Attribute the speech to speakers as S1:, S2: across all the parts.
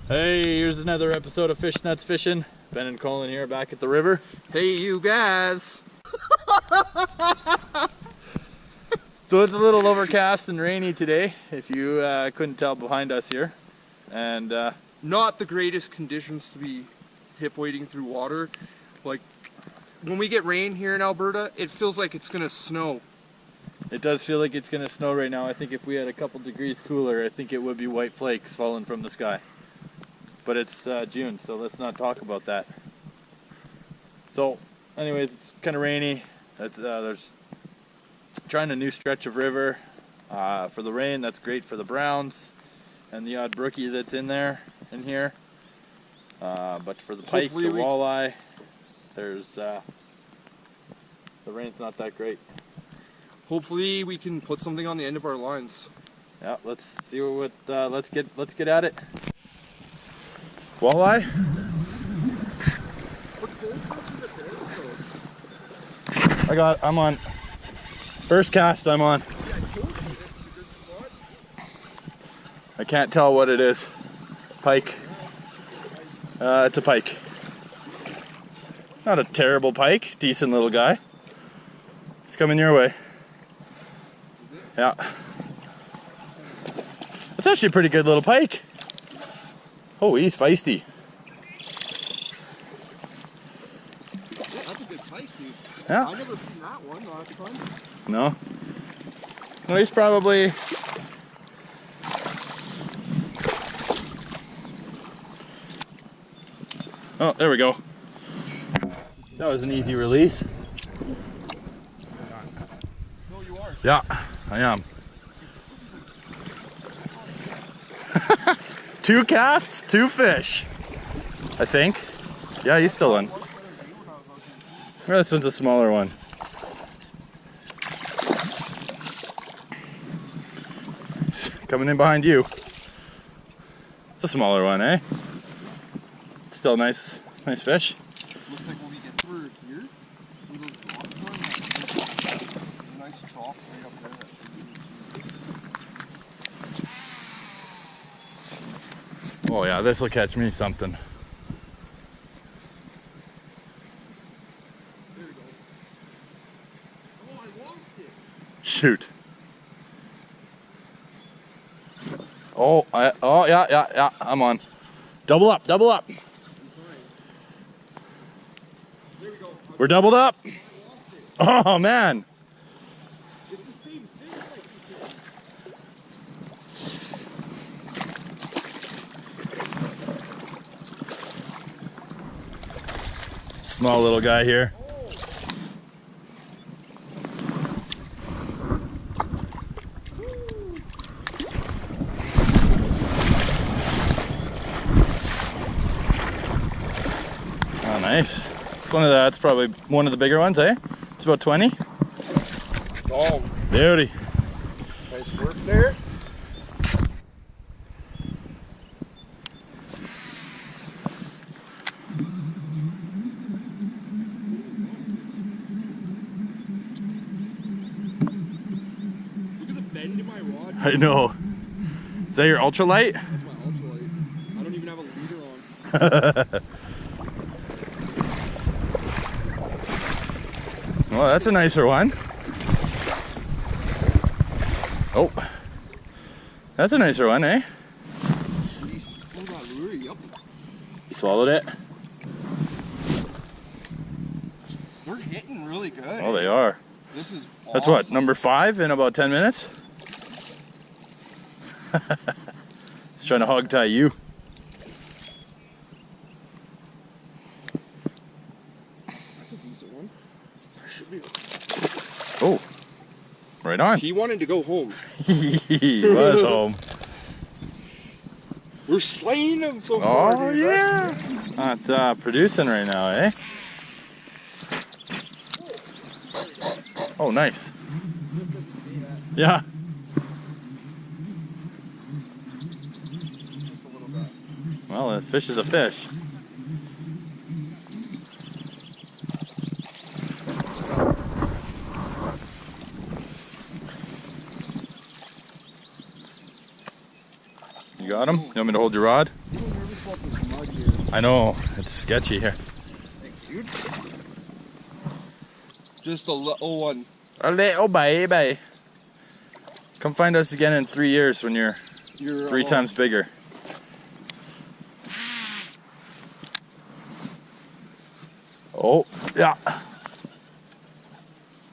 S1: Hey, here's another episode of FishNuts Fishing. Ben and Colin here back at the river.
S2: Hey, you guys!
S1: So it's a little overcast and rainy today, if you couldn't tell behind us here. And
S2: not the greatest conditions to be hip wading through water. Like, when we get rain here in Alberta, it feels like it's gonna snow.
S1: it does feel like it's gonna snow right now. I think if we had a couple degrees cooler, I think it would be white flakes falling from the sky. But it's June, so let's not talk about that. So, anyways, it's kind of rainy. There's trying a new stretch of river. For the rain, that's great for the browns and the odd brookie that's in here. But for the pike, the walleye, there's the rain's not that great.
S2: Hopefully, we can put something on the end of our lines.
S1: Yeah, let's see what. Let's get at it. Walleye. I'm on. First cast I'm on. I can't tell what it is. Pike. It's a pike. Not a terrible pike. Decent little guy. It's coming your way. Yeah. That's actually a pretty good little pike. Oh, he's feisty.
S2: That's a good pike, dude.
S1: Yeah.
S2: I've never seen that one last time.
S1: No? Well, he's probably... Oh, there we go. That was an easy release.
S2: No, you are.
S1: Yeah, I am. 2 casts, 2 fish. I think. Yeah, he's still in. Well, this one's a smaller one. Coming in behind you. It's a smaller one, eh? Still nice fish.
S2: Looks like when we get through here, where those rocks are, there's a nice trough right up there.
S1: Oh yeah, this will catch me something.
S2: There we go. Oh, I lost it.
S1: Shoot. Oh, yeah, I'm on. Double up.
S2: There we go.
S1: We're doubled up. Oh man.
S2: It's the same thing like you said.
S1: Small little guy here. Oh, nice. It's probably one of the bigger ones, eh? It's about 20.
S2: Oh,
S1: Beauty.
S2: nice work there. Look at the bend in my rod.
S1: I know. Is that your ultralight?
S2: That's my ultralight. I don't even have a leader on.
S1: Well, that's a nicer one. Oh. That's a nicer one, eh?
S2: Oh, that lure, yep.
S1: You swallowed it?
S2: They're hitting really good.
S1: Oh, they are.
S2: This is
S1: That's
S2: awesome.
S1: what, number 5 in about 10 minutes? He's trying to hog tie you.
S2: That's a decent one. That should be.
S1: Oh, right on.
S2: He wanted to go home.
S1: He was home.
S2: We're slaying him so far.
S1: Oh,
S2: dude.
S1: yeah. Not producing right now, eh? Oh, nice. Yeah. Well, a fish is a fish. You got him? You want me to hold your rod?
S2: You don't ever
S1: I know, it's sketchy here.
S2: Thanks, dude. Just a little one.
S1: A little baby. Come find us again in 3 years when you're 3 times bigger. Oh, yeah.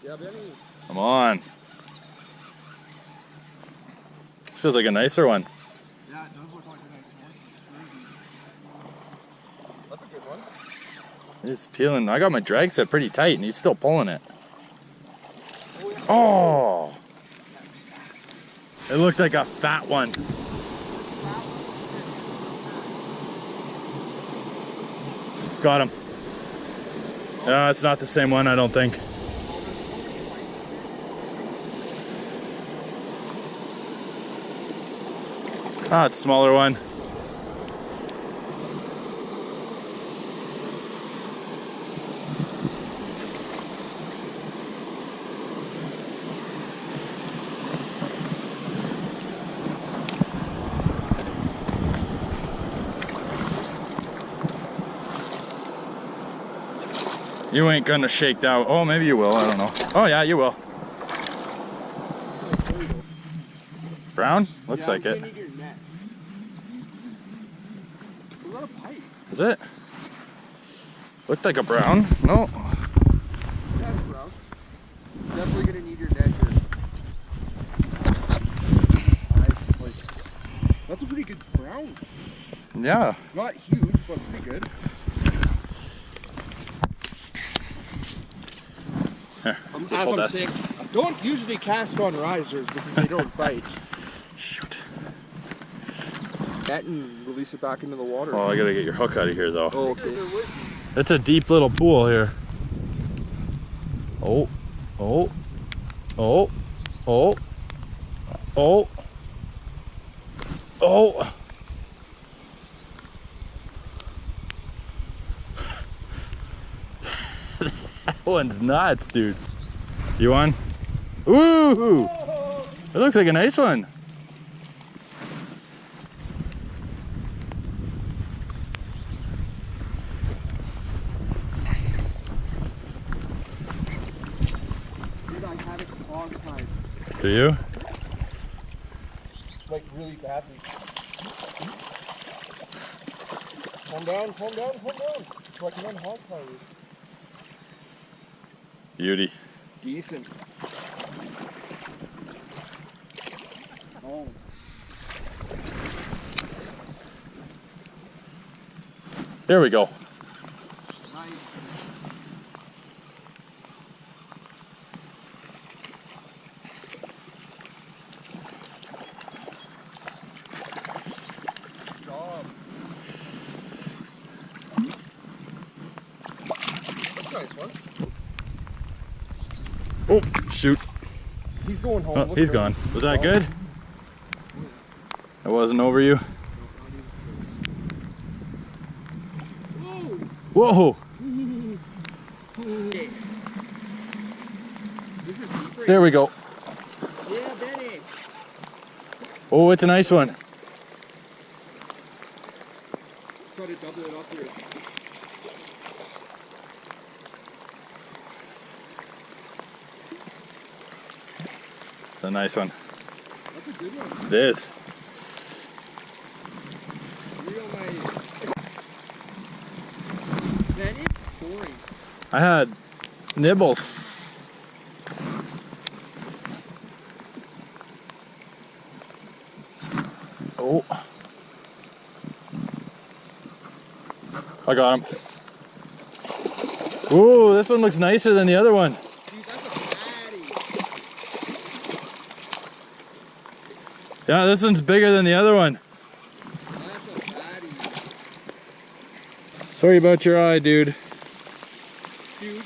S2: Yeah, Benny.
S1: Come on. This feels like a nicer one.
S2: Yeah, it does look like a nice one. That's a good one.
S1: He's peeling. I got my drag set pretty tight and he's still pulling it. Oh! It looked like a fat one. Got him. It's not the same one, I don't think. Ah, it's a smaller one. You ain't gonna shake that. Oh, maybe you will. I don't know. Oh, yeah, you will. Brown? Looks like it. Is it? Looked like a brown. No.
S2: That's brown. Definitely gonna need your net here. That's a pretty good brown.
S1: Yeah.
S2: Not huge, but pretty good.
S1: Here,
S2: As I'm saying, I don't usually cast on risers because they don't bite.
S1: Shoot.
S2: Net and release it back into the water.
S1: Oh, I gotta get your hook out of here though.
S2: Oh, okay.
S1: It's a deep little pool here. Oh, oh, oh, oh, oh, oh. That one's nuts, dude. You on? Ooh! It looks like a nice one.
S2: Dude, I had it a long time.
S1: Do you?
S2: Like really badly. Calm down, calm down, calm down. So I can unhog tie you.
S1: Beauty.
S2: Decent. Oh.
S1: There we go.
S2: Nice. Good job. That's a nice one.
S1: Oh, shoot.
S2: He's going home.
S1: Oh,
S2: Look
S1: he's
S2: at
S1: gone.
S2: him.
S1: Was that good? It wasn't over you? Whoa!
S2: Okay. This is deep right
S1: There we go.
S2: Yeah, Benny.
S1: Oh, it's a nice one.
S2: Try to double it up here.
S1: It's a nice one.
S2: That's a good one.
S1: It is.
S2: Real nice. Man, it's boring.
S1: I had nibbles. Oh. I got him. Ooh, this one looks nicer than the other one.
S2: Dude, that's a fatty.
S1: Yeah, this one's bigger than the other one.
S2: That's a fatty.
S1: Sorry about your eye, dude.
S2: Dude.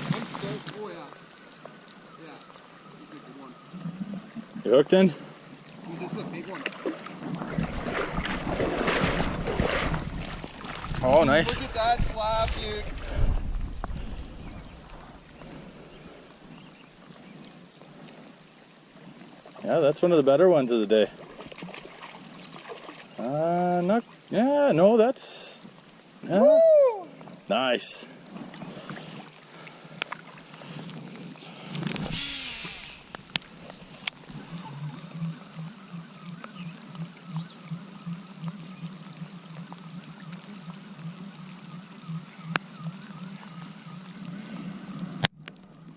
S2: I'm stoked. Oh, yeah. Yeah. This is a good one.
S1: You hooked in?
S2: Dude, this is a big one.
S1: Oh, nice.
S2: Look at that slab, dude.
S1: Yeah, that's one of the better ones of the day. Not, yeah, no, that's, nice.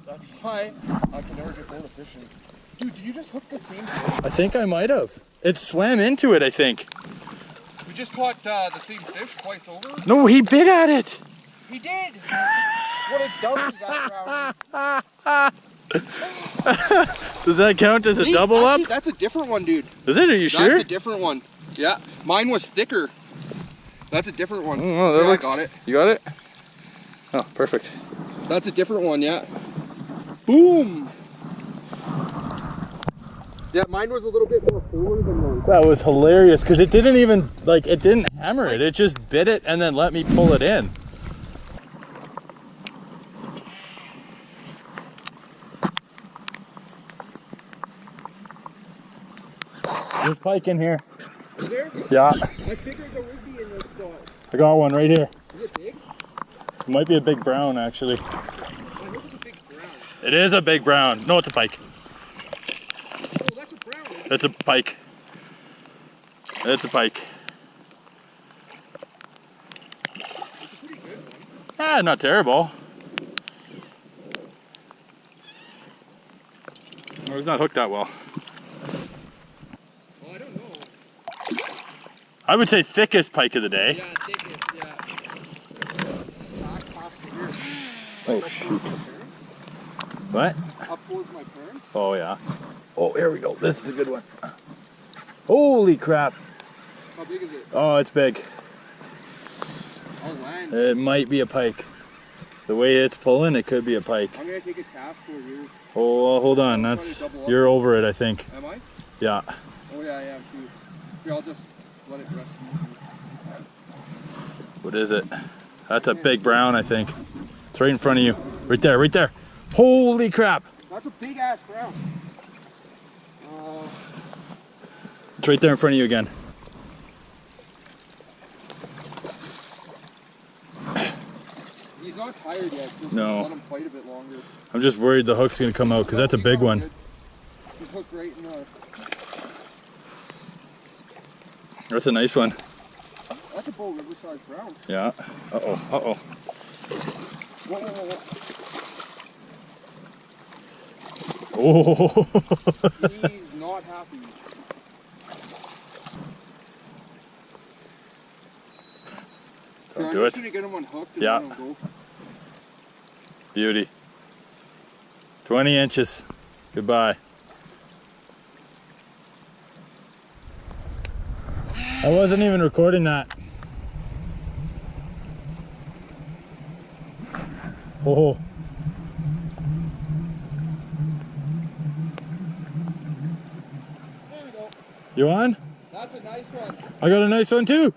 S2: That's why I can never get bored of fishing. Dude, did you just hook the same fish?
S1: I think I might have. It swam into it, I think.
S2: We just caught the same fish twice over?
S1: No, he bit at it.
S2: He did! What a dummy that round is.
S1: Does that count as a double
S2: actually,
S1: up?
S2: That's a different one, dude.
S1: Is it? Are you sure?
S2: That's a different one. Yeah, mine was thicker. That's a different one.
S1: Oh, that looks...
S2: I got it.
S1: You got it? Oh, perfect.
S2: That's a different one, yeah. Boom! Yeah, mine was a little bit more forward than those.
S1: That was hilarious because it didn't even, like, it didn't hammer it. It just bit it and then let me pull it in. There's pike in here.
S2: Is there?
S1: Yeah.
S2: I figured there would be in this spot.
S1: I got one right here.
S2: Is it big?
S1: It might be a big brown, actually.
S2: I hope it's a big brown.
S1: It is a big brown. No, it's a pike.
S2: Oh, that's a brown.
S1: It's a pike. It's a pike.
S2: It's a pretty good one.
S1: Ah, not terrible. Well, it's not hooked that well.
S2: Well, I don't know.
S1: I would say thickest pike of the day.
S2: Yeah, thickest, yeah. Back off to here.
S1: Oh, shoot. What?
S2: Up towards my parents.
S1: Oh, yeah. Oh, here we go. This is a good one. Holy crap.
S2: How big is it?
S1: Oh, it's big.
S2: I'll land.
S1: It might be a pike. The way it's pulling, it could be a pike.
S2: I'm gonna take a cast for you.
S1: Oh, hold on. That's, you're over it, I think.
S2: Am I?
S1: Yeah.
S2: Oh yeah, I am too. Here, I'll just let it rest.
S1: What is it? That's a big brown, I think. It's right in front of you. Right there, right there. Holy crap.
S2: That's a big ass brown.
S1: It's right there in front of you again.
S2: He's not tired yet. Just
S1: No.
S2: let him fight a bit longer.
S1: I'm just worried the hook's gonna come out because that's a big one.
S2: He's hooked right in the...
S1: That's a nice one.
S2: That's a Bow River size brown.
S1: Yeah. Uh-oh, uh-oh.
S2: Whoa, whoa, whoa,
S1: Oh.
S2: He's not happy.
S1: Don't
S2: I'm
S1: do
S2: just
S1: it.
S2: gonna get him unhooked and
S1: Yeah.
S2: let him go.
S1: Beauty. 20 inches. Goodbye. I wasn't even recording that. Oh.
S2: There we go.
S1: You on?
S2: That's a nice one.
S1: I got a nice one too.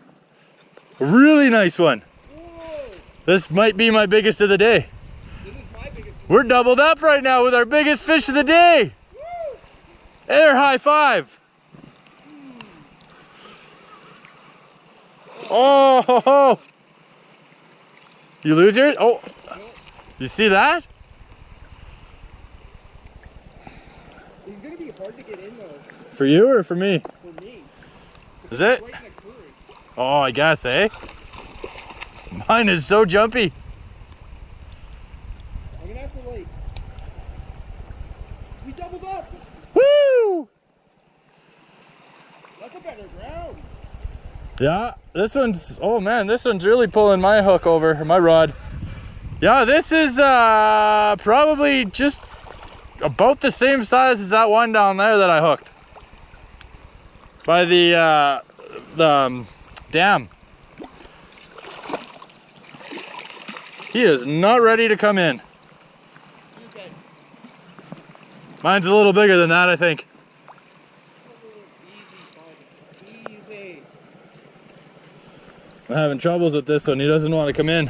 S1: A really nice one.
S2: Whoa!
S1: This might be my biggest of the day.
S2: This is my biggest.
S1: We're doubled up right now with our biggest fish of the day.
S2: Woo!
S1: Air high five. Oh, ho, ho. You lose yours? Oh, you see that?
S2: He's gonna be hard to get in though.
S1: For you or for me?
S2: For me.
S1: Is it?
S2: Right in the current.
S1: Oh, I guess, eh? Mine is so jumpy.
S2: I'm gonna have to like. We doubled up.
S1: Woo!
S2: That's a better ground.
S1: Yeah, this one's, oh man, this one's really pulling my hook over, my rod. Yeah, this is probably just about the same size as that one down there that I hooked. By the dam. He is not ready to come in.
S2: Okay.
S1: Mine's a little bigger than that, I think.
S2: Easy, bud. Easy.
S1: I'm having troubles with this one. He doesn't want to come in.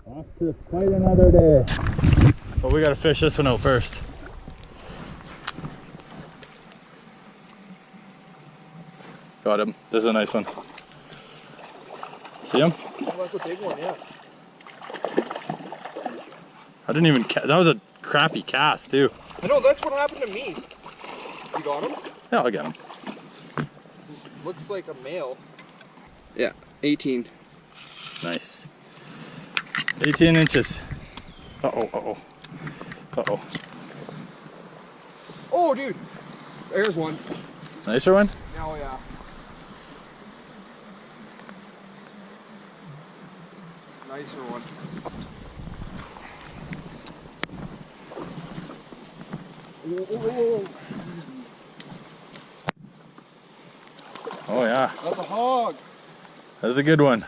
S1: Off is quite another day. But we gotta fish this one out first. Got him. This is a nice one. See him?
S2: Oh, that's a big one, yeah.
S1: I didn't even that was a crappy cast too.
S2: I know, that's what happened to me. You got him?
S1: Yeah, I'll get him.
S2: Looks like a male. Yeah, 18.
S1: Nice. 18 inches. Uh-oh, uh-oh. Uh-oh.
S2: Oh, dude. There's one.
S1: Nicer one?
S2: Oh, yeah. Nicer one.
S1: Oh, yeah.
S2: That's a hog.
S1: That's a good one.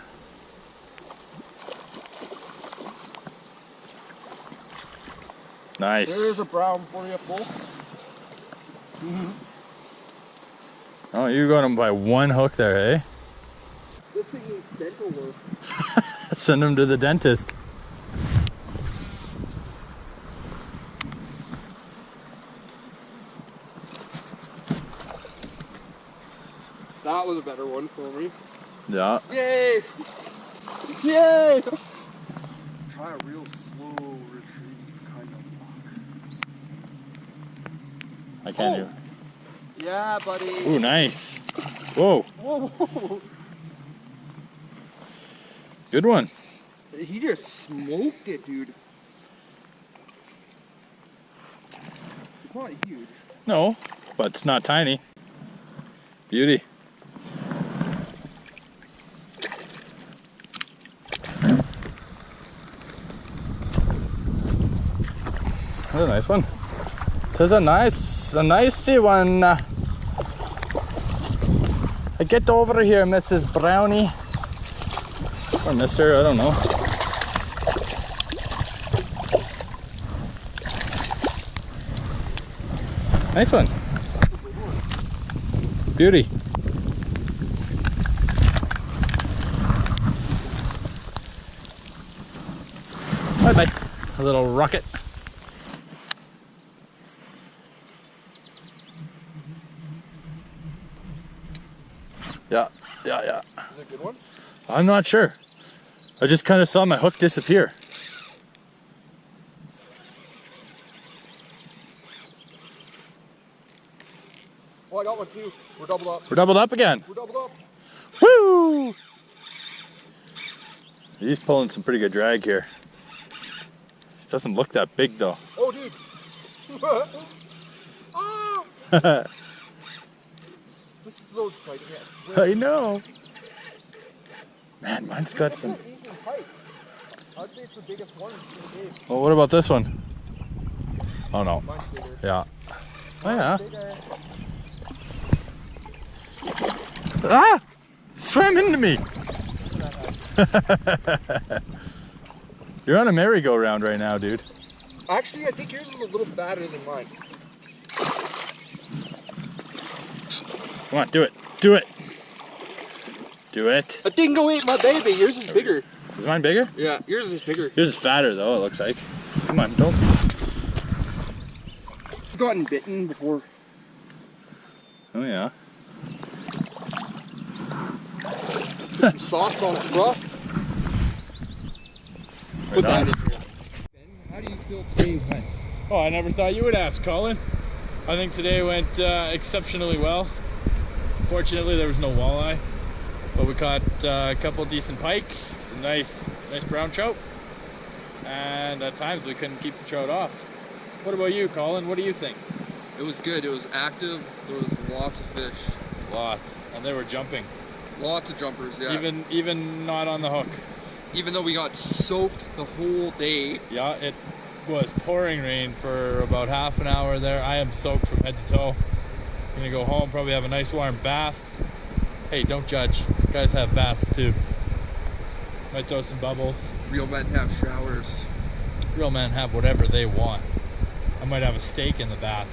S1: Nice.
S2: There's a brown for you, folks.
S1: Oh, you got him by one hook there, eh?
S2: This thing needs dental work.
S1: Send him to the dentist.
S2: That was a better one for me.
S1: Yeah.
S2: Yay! Yay! Try a real slow retreat kind of walk.
S1: I can't do.
S2: Yeah, buddy.
S1: Ooh, nice. Whoa.
S2: Whoa!
S1: Good one.
S2: He just smoked it, dude. It's not huge.
S1: No, but it's not tiny. Beauty. That's a nice one. That's a nicey one. Get over here, Mrs. Brownie. Or Mister, I don't know. Nice one. Beauty. Bye bye. A little rocket. Yeah.
S2: Is it a good one?
S1: I'm not sure. I just kind of saw my hook disappear.
S2: Oh, I got one too. We're doubled up.
S1: We're doubled up again.
S2: We're doubled up.
S1: Woo! He's pulling some pretty good drag here. He doesn't look that big though.
S2: Oh, dude. Ah! This is so exciting. Yeah,
S1: I know. Man, mine's got some.
S2: I'd say it's the biggest one in the game.
S1: Well, what about this one? Oh no.
S2: Mine's bigger.
S1: Yeah. Oh yeah.
S2: Bigger.
S1: Ah! Swam into me! You're on a merry-go-round right now, dude.
S2: Actually, I think yours is a little fatter than mine.
S1: Come on, do it. Do it. Do it.
S2: A dingo ate my baby. Yours is bigger.
S1: Is mine bigger?
S2: Yeah, yours is bigger.
S1: Yours is fatter, though, it looks like. Come on, don't.
S2: I've gotten bitten before.
S1: Oh, yeah.
S2: Some sauce on it, bro. Put that in here. Ben, how do you feel today went?
S1: Oh, I never thought you would ask, Colin. I think today went exceptionally well. Fortunately, there was no walleye, but we caught a couple decent pike, some nice brown trout, and at times we couldn't keep the trout off. What about you, Colin? What do you think?
S2: It was good. It was active. There was lots of fish.
S1: Lots, and they were jumping.
S2: Lots of jumpers, yeah.
S1: Even not on the hook.
S2: Even though we got soaked the whole day.
S1: Yeah, it was pouring rain for about half an hour there. I am soaked from head to toe. I'm gonna go home, probably have a nice warm bath. Hey, don't judge. Guys have baths too. Might throw some bubbles.
S2: Real men have showers.
S1: Real men have whatever they want. I might have a steak in the bath.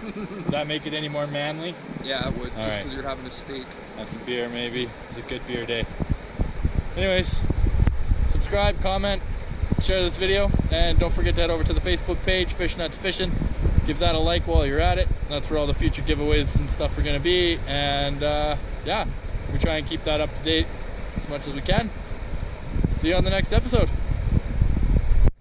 S1: Would that make it any more manly?
S2: Yeah, it would.
S1: All
S2: Just
S1: right.
S2: because you're having a steak.
S1: Have some beer maybe. It's a good beer day. Anyways, subscribe, comment,
S3: share this video, and don't forget to head over to the Facebook page, FishNuts Fishing. Give that a like while you're at it. That's where all the future giveaways and stuff are going to be. And yeah, we try and keep that up to date as much as we can. See you on the next episode.